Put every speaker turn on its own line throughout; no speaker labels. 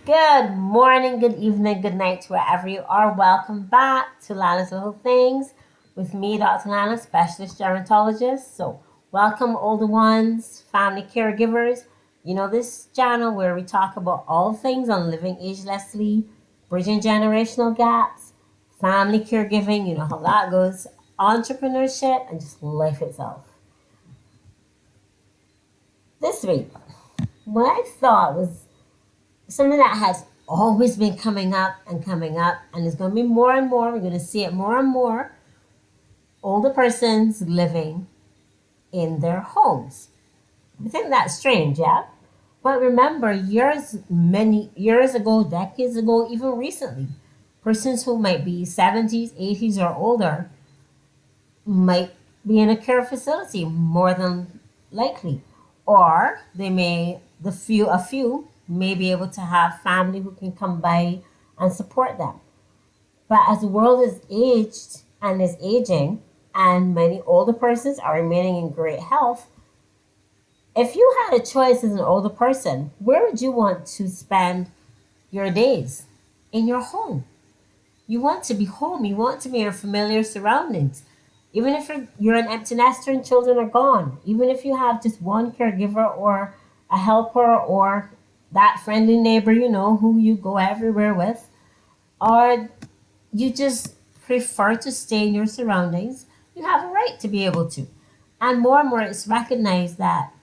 Good morning, good evening, good night to wherever you are. Welcome back to Lana's Little Things with me, Dr. Lana, specialist gerontologist. So, welcome, older ones, family caregivers. You know, this channel where we talk about all things on living agelessly, bridging generational gaps, family caregiving, you know how that goes, entrepreneurship, and just life itself. This week, what I thought was something that has always been coming up, and it's going to be more and more. We're going to see it more and more. Older persons living in their homes. I think that's strange, yeah? But remember, many years ago, decades ago, even recently, persons who might be 70s, 80s, or older might be in a care facility more than likely. Or a few may be able to have family who can come by and support them. But as the world is aged and is aging, and many older persons are remaining in great health, if you had a choice as an older person, where would you want to spend your days? In your home. You want to be home. You want to be in your familiar surroundings. Even if you're an empty nester and children are gone, even if you have just one caregiver or a helper or that friendly neighbor, you know, who you go everywhere with, or you just prefer to stay in your surroundings, you have a right to be able to. And more, it's recognized that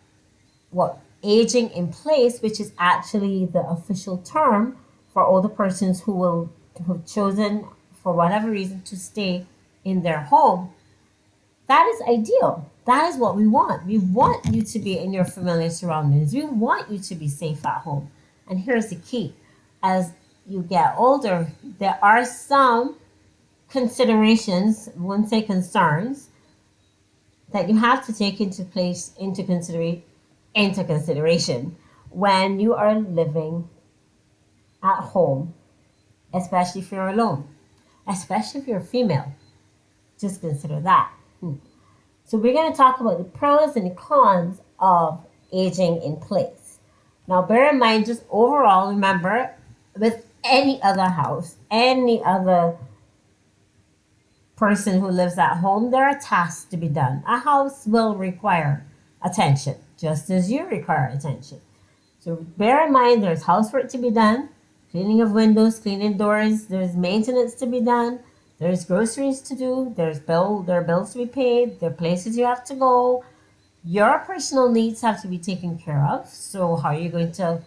what aging in place, which is actually the official term for older persons who have chosen for whatever reason to stay in their home, that is ideal. That is what we want. We want you to be in your familiar surroundings. We want you to be safe at home. And here's the key. As you get older, there are some considerations, I wouldn't say concerns, that you have to take into consideration when you are living at home, especially if you're alone, especially if you're female. Just consider that. So we're going to talk about the pros and the cons of aging in place. Now, bear in mind, just overall, remember, with any other house, any other person who lives at home, there are tasks to be done. A house will require attention, just as you require attention. So bear in mind there's housework to be done, cleaning of windows, cleaning doors, there's maintenance to be done, there's groceries to do, there are bills to be paid, there are places you have to go. Your personal needs have to be taken care of. So how are you going to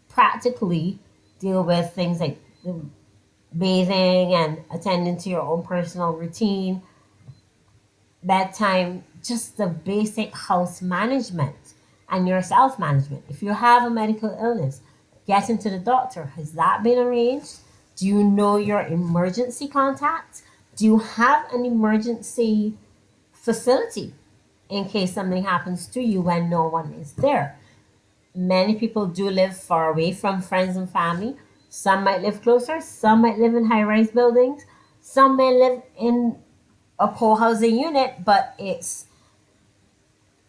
practically deal with things like bathing and attending to your own personal routine, bedtime, just the basic house management and your self management. If you have a medical illness, getting to the doctor, has that been arranged? Do you know your emergency contacts? Do you have an emergency facility in case something happens to you when no one is there? Many people do live far away from friends and family. Some might live closer, some might live in high rise buildings, some may live in a cohousing unit, but it's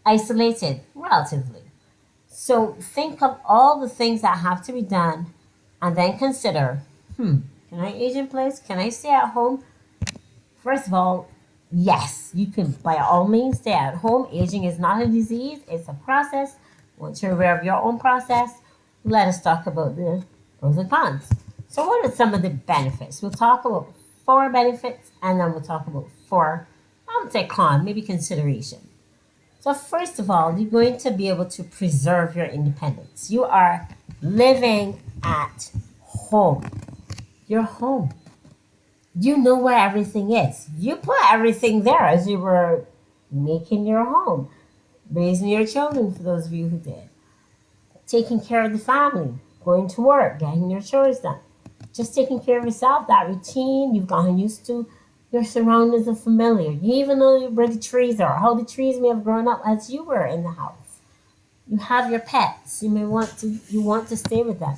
isolated relatively. So think of all the things that have to be done and then consider, can I age in place? Can I stay at home? First of all, yes, you can by all means stay at home. Aging is not a disease, it's a process. Once you're aware of your own process, let us talk about the pros and cons. So, what are some of the benefits? We'll talk about four benefits and then we'll talk about four, I would say con, maybe consideration. So, first of all, you're going to be able to preserve your independence. You are living at home. You're home. You know where everything is. You put everything there as you were making your home, raising your children, for those of you who did, taking care of the family, going to work, getting your chores done, just taking care of yourself, that routine. You've gotten used to your surroundings are familiar. You even know where the trees are, how the trees may have grown up as you were in the house. You have your pets. You want to stay with them.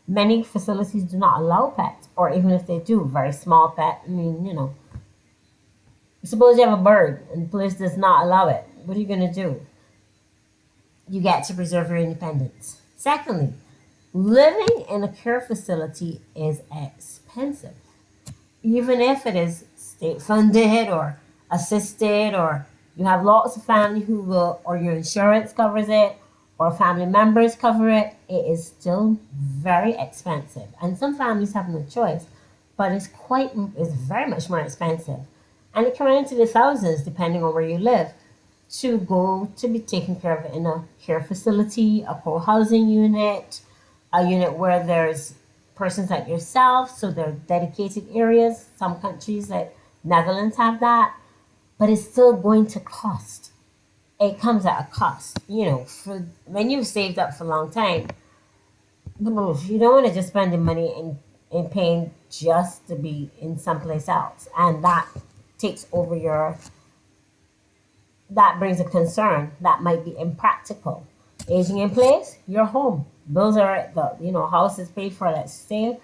Many facilities do not allow pets, or even if they do, very small pet. I mean, suppose you have a bird and the place does not allow it. What are you going to do? You get to preserve your independence. Secondly, Living in a care facility is expensive, even if it is state funded or assisted, or you have lots of family who will, or your insurance covers it, or family members cover it, it is still very expensive. And some families have no choice, but it's very much more expensive. And it can run into the thousands depending on where you live to go to be taken care of in a care facility, a co-housing unit, a unit where there's persons like yourself, so there are dedicated areas. Some countries like Netherlands have that, but it's still going to cost. It comes at a cost. For when you've saved up for a long time, you don't want to just spend the money in paying just to be in someplace else, and takes over your that brings a concern that might be impractical. Aging in place, you're home. Those are the house is paid for, let's say.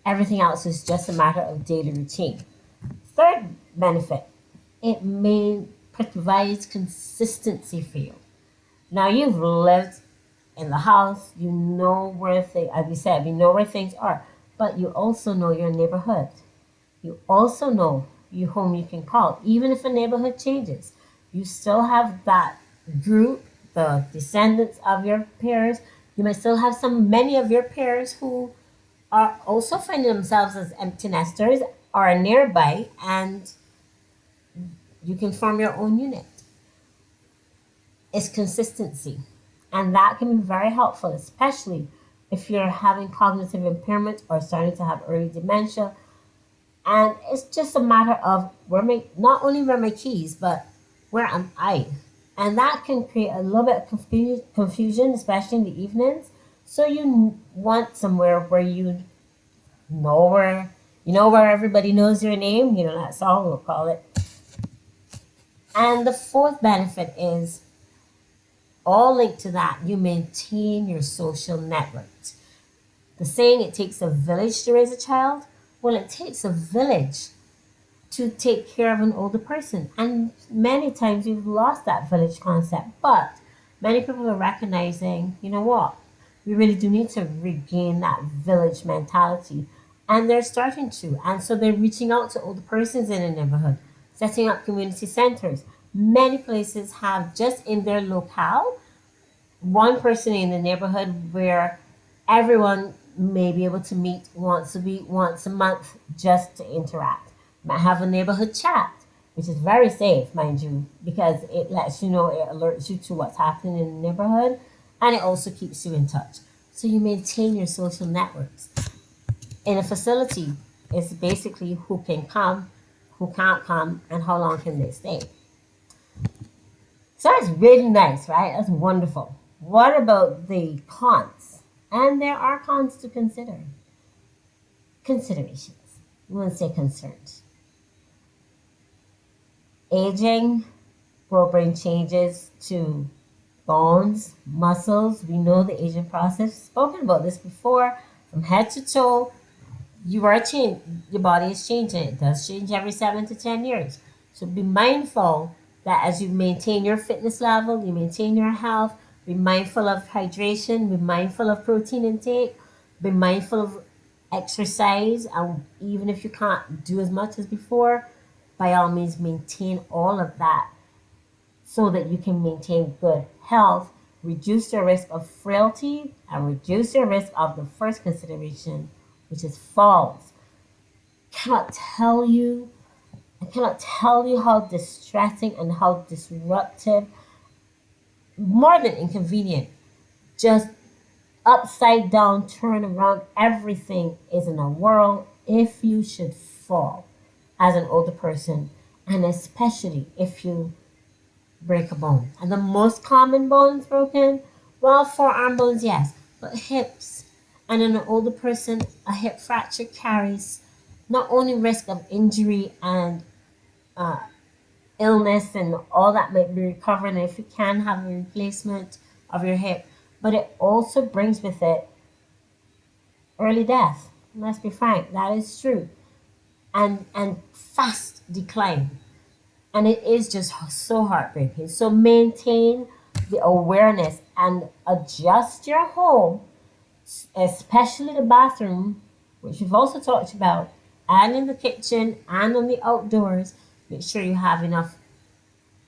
Everything else is just a matter of daily routine. Third benefit, it may provides consistency for you. Now you've lived in the house, you know where things, as we said, you know where things are, but you also know your neighborhood. You also know whom you can call, even if a neighborhood changes. You still have that group, the descendants of your peers. You might still have many of your peers who are also finding themselves as empty nesters or are nearby, and you can form your own unit. It's consistency, and that can be very helpful, especially if you're having cognitive impairment or starting to have early dementia. And it's just a matter of not only where my keys, but where am I? And that can create a little bit of confusion, especially in the evenings. So you want somewhere where know where where everybody knows your name. That song we'll call it. And the fourth benefit is all linked to that. You maintain your social networks. The saying, it takes a village to raise a child. Well, it takes a village to take care of an older person. And many times we've lost that village concept. But many people are recognizing, you know what? We really do need to regain that village mentality. And they're starting to. And so they're reaching out to older persons in a neighborhood, setting up community centers. Many places have just in their locale one person in the neighborhood where everyone may be able to meet once a week, once a month, just to interact. Might have a neighborhood chat, which is very safe, mind you, because it lets you know, it alerts you to what's happening in the neighborhood, and it also keeps you in touch. So you maintain your social networks. In a facility, it's basically who can come, who can't come, and how long can they stay. So that's really nice, right? That's wonderful. What about the cons? And there are cons to consider. Considerations. We want to say concerns. Aging will bring changes to bones, muscles. We know the aging process. Spoken about this before. From head to toe, your body is changing. It does change every 7 to 10 years. So be mindful that as you maintain your fitness level, you maintain your health, be mindful of hydration, be mindful of protein intake, be mindful of exercise, and even if you can't do as much as before, by all means maintain all of that so that you can maintain good health, reduce your risk of frailty, and reduce your risk of the first consideration, which is falls. Cannot tell you I cannot tell you how distressing and how disruptive, more than inconvenient, just upside down, turn around everything is in a whirl if you should fall as an older person, and especially if you break a bone. And the most common bones broken, well, forearm bones, yes, but hips. And in an older person, a hip fracture carries not only risk of injury and uh, illness and all that might be recovered, and if you can have a replacement of your hip, but it also brings with it early death. Let's be frank, that is true, and fast decline, and it is just so heartbreaking. So maintain the awareness and adjust your home especially the bathroom, which we've also talked about, and in the kitchen and on the outdoors. Make sure you have enough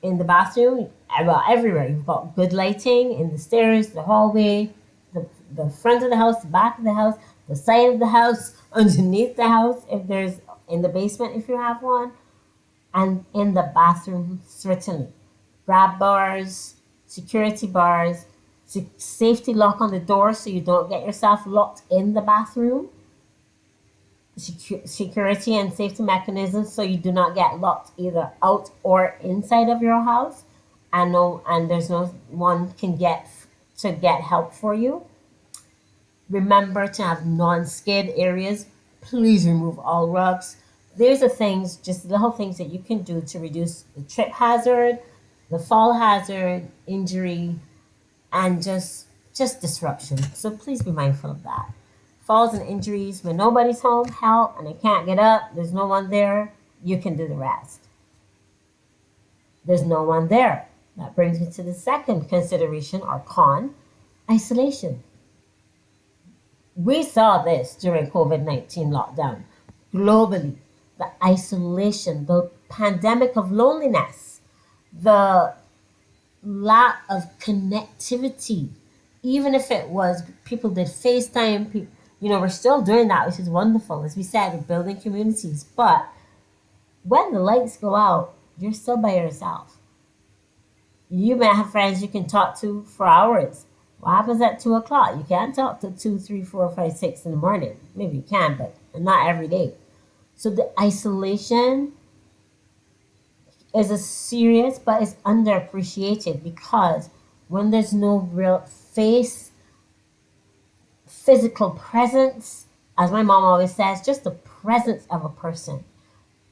in the bathroom, well, everywhere. You've got good lighting in the stairs, the hallway, the front of the house, the back of the house, the side of the house, underneath the house, if there's in the basement, if you have one, and in the bathroom, certainly. Grab bars, security bars, safety lock on the door so you don't get yourself locked in the bathroom. Security and safety mechanisms so you do not get locked either out or inside of your house, and there's no one can get help for you. Remember to have non-skid areas. Please remove all rugs. There's the things, just little things that you can do to reduce the trip hazard, the fall hazard, injury, and just disruption. So please be mindful of that. Falls and injuries, when nobody's home, help, and they can't get up, there's no one there, you can do the rest. There's no one there. That brings me to the second consideration or con, isolation. We saw this during COVID-19 lockdown. Globally, the isolation, the pandemic of loneliness, the lack of connectivity, even if it was people did FaceTime, we're still doing that, which is wonderful. As we said, we're building communities. But when the lights go out, you're still by yourself. You may have friends you can talk to for hours. What happens at 2 o'clock? You can't talk to 2, 3, 4, 5, 6 in the morning. Maybe you can, but not every day. So the isolation is a serious, but it's underappreciated because when there's no real physical presence, as my mom always says, just the presence of a person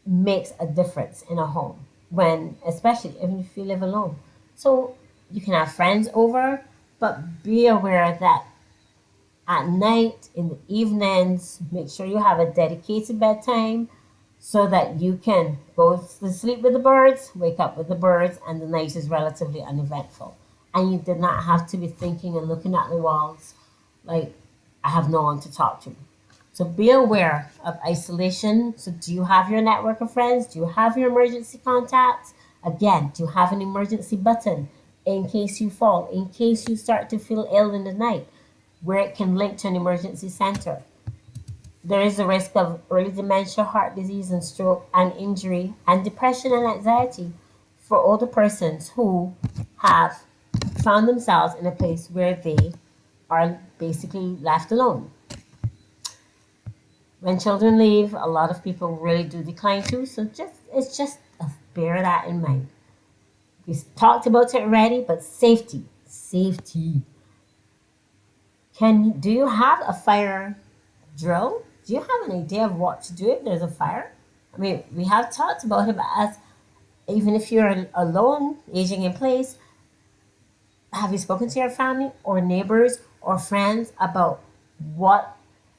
makes a difference in a home, when especially if you live alone. So you can have friends over, but be aware that at night, in the evenings, make sure you have a dedicated bedtime so that you can go to sleep with the birds, wake up with the birds, and the night is relatively uneventful. And you did not have to be thinking and looking at the walls like, I have no one to talk to. So be aware of isolation. So do you have your network of friends? Do you have your emergency contacts? Again, do you have an emergency button in case you fall, in case you start to feel ill in the night, where it can link to an emergency center? There is a risk of early dementia, heart disease, and stroke, and injury, and depression and anxiety for older persons who have found themselves in a place where they are basically left alone. When children leave, a lot of people really do decline too. So bear that in mind. We talked about it already, but safety. Do you have a fire drill? Do you have an idea of what to do if there's a fire? I mean, we have talked about it, but as even if you're alone, aging in place, have you spoken to your family or neighbors or friends about what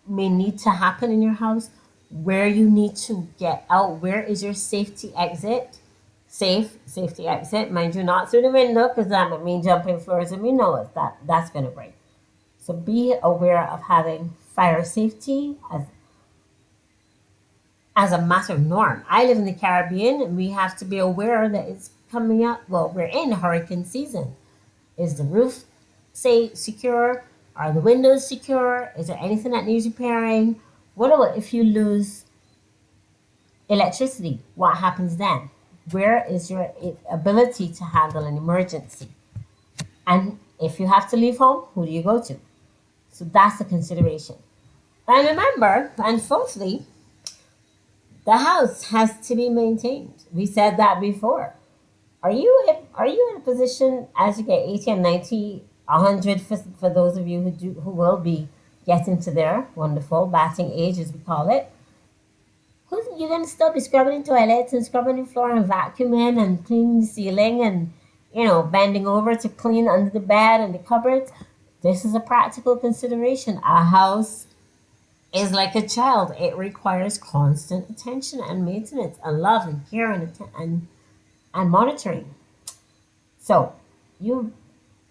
may need to happen in your house, where you need to get out, where is your safety exit? Safety exit, mind you, not through the window, because that might mean jumping floors, and we know that's going to break. So be aware of having fire safety as a matter of norm. I live in the Caribbean, and we have to be aware that it's coming up. Well, we're in hurricane season. Is the roof secure? Are the windows secure? Is there anything that needs repairing? What about if you lose electricity? What happens then? Where is your ability to handle an emergency? And if you have to leave home, who do you go to? So that's a consideration. And remember, and fourthly, the house has to be maintained. We said that before. Are you in a position as you get 80 and 90, 100 for those of you who will be getting to their wonderful batting age, as we call it? You're going to still be scrubbing the toilets and scrubbing the floor and vacuuming and cleaning the ceiling and, bending over to clean under the bed and the cupboards? This is a practical consideration. A house is like a child. It requires constant attention and maintenance and love and care and monitoring. So, you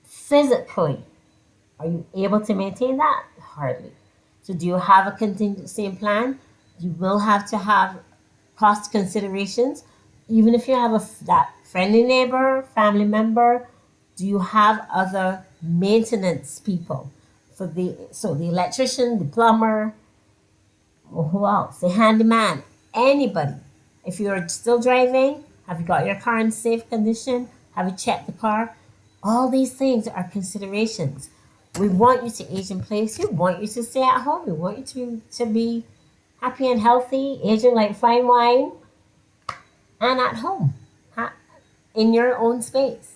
physically, are you able to maintain that? Hardly. So do you have a contingency plan? You will have to have cost considerations. Even if you have that friendly neighbor, family member, do you have other maintenance people for the electrician, the plumber, or who else? The handyman, anybody. If you're still driving, have you got your car in safe condition? Have you checked the car? All these things are considerations. We want you to age in place. We want you to stay at home. We want you to be happy and healthy, aging like fine wine, and at home, in your own space.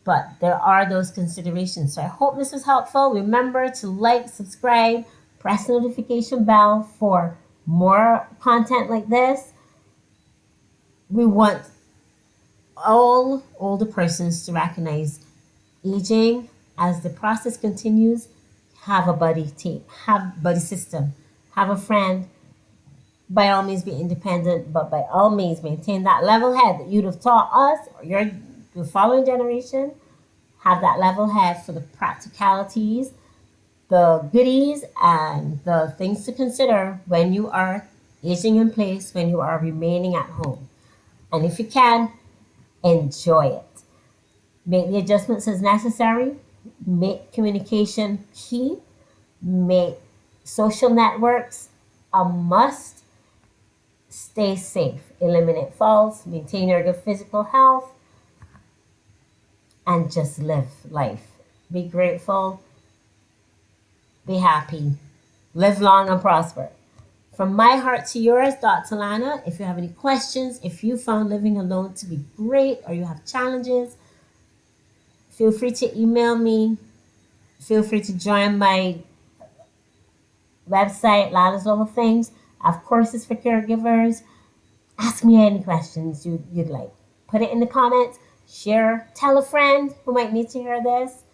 But there are those considerations. So I hope this was helpful. Remember to like, subscribe, press the notification bell for more content like this. We want all older persons to recognize aging as the process continues. Have a buddy team, have buddy system, have a friend. By all means, be independent, but by all means, maintain that level head that you'd have taught us or your following generation. Have that level head for the practicalities, the goodies, and the things to consider when you are aging in place, when you are remaining at home. And if you can, enjoy it. Make the adjustments as necessary. Make communication key. Make social networks a must. Stay safe. Eliminate falls. Maintain your good physical health. And just live life. Be grateful. Be happy. Live long and prosper. From my heart to yours, Dr. Lana. If you have any questions, if you found living alone to be great or you have challenges, feel free to email me. Feel free to join my website, Lana's Little Things. I have courses for caregivers. Ask me any questions you'd like. Put it in the comments. Share. Tell a friend who might need to hear this.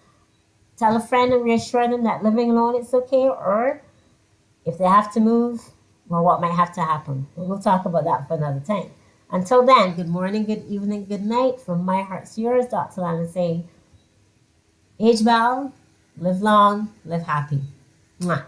Tell a friend and reassure them that living alone is okay, or if they have to move, well, what might have to happen. We'll talk about that for another time. Until then, good morning, good evening, good night. From my heart to yours, Dr. Lana saying, age well, live long, live happy. Mwah.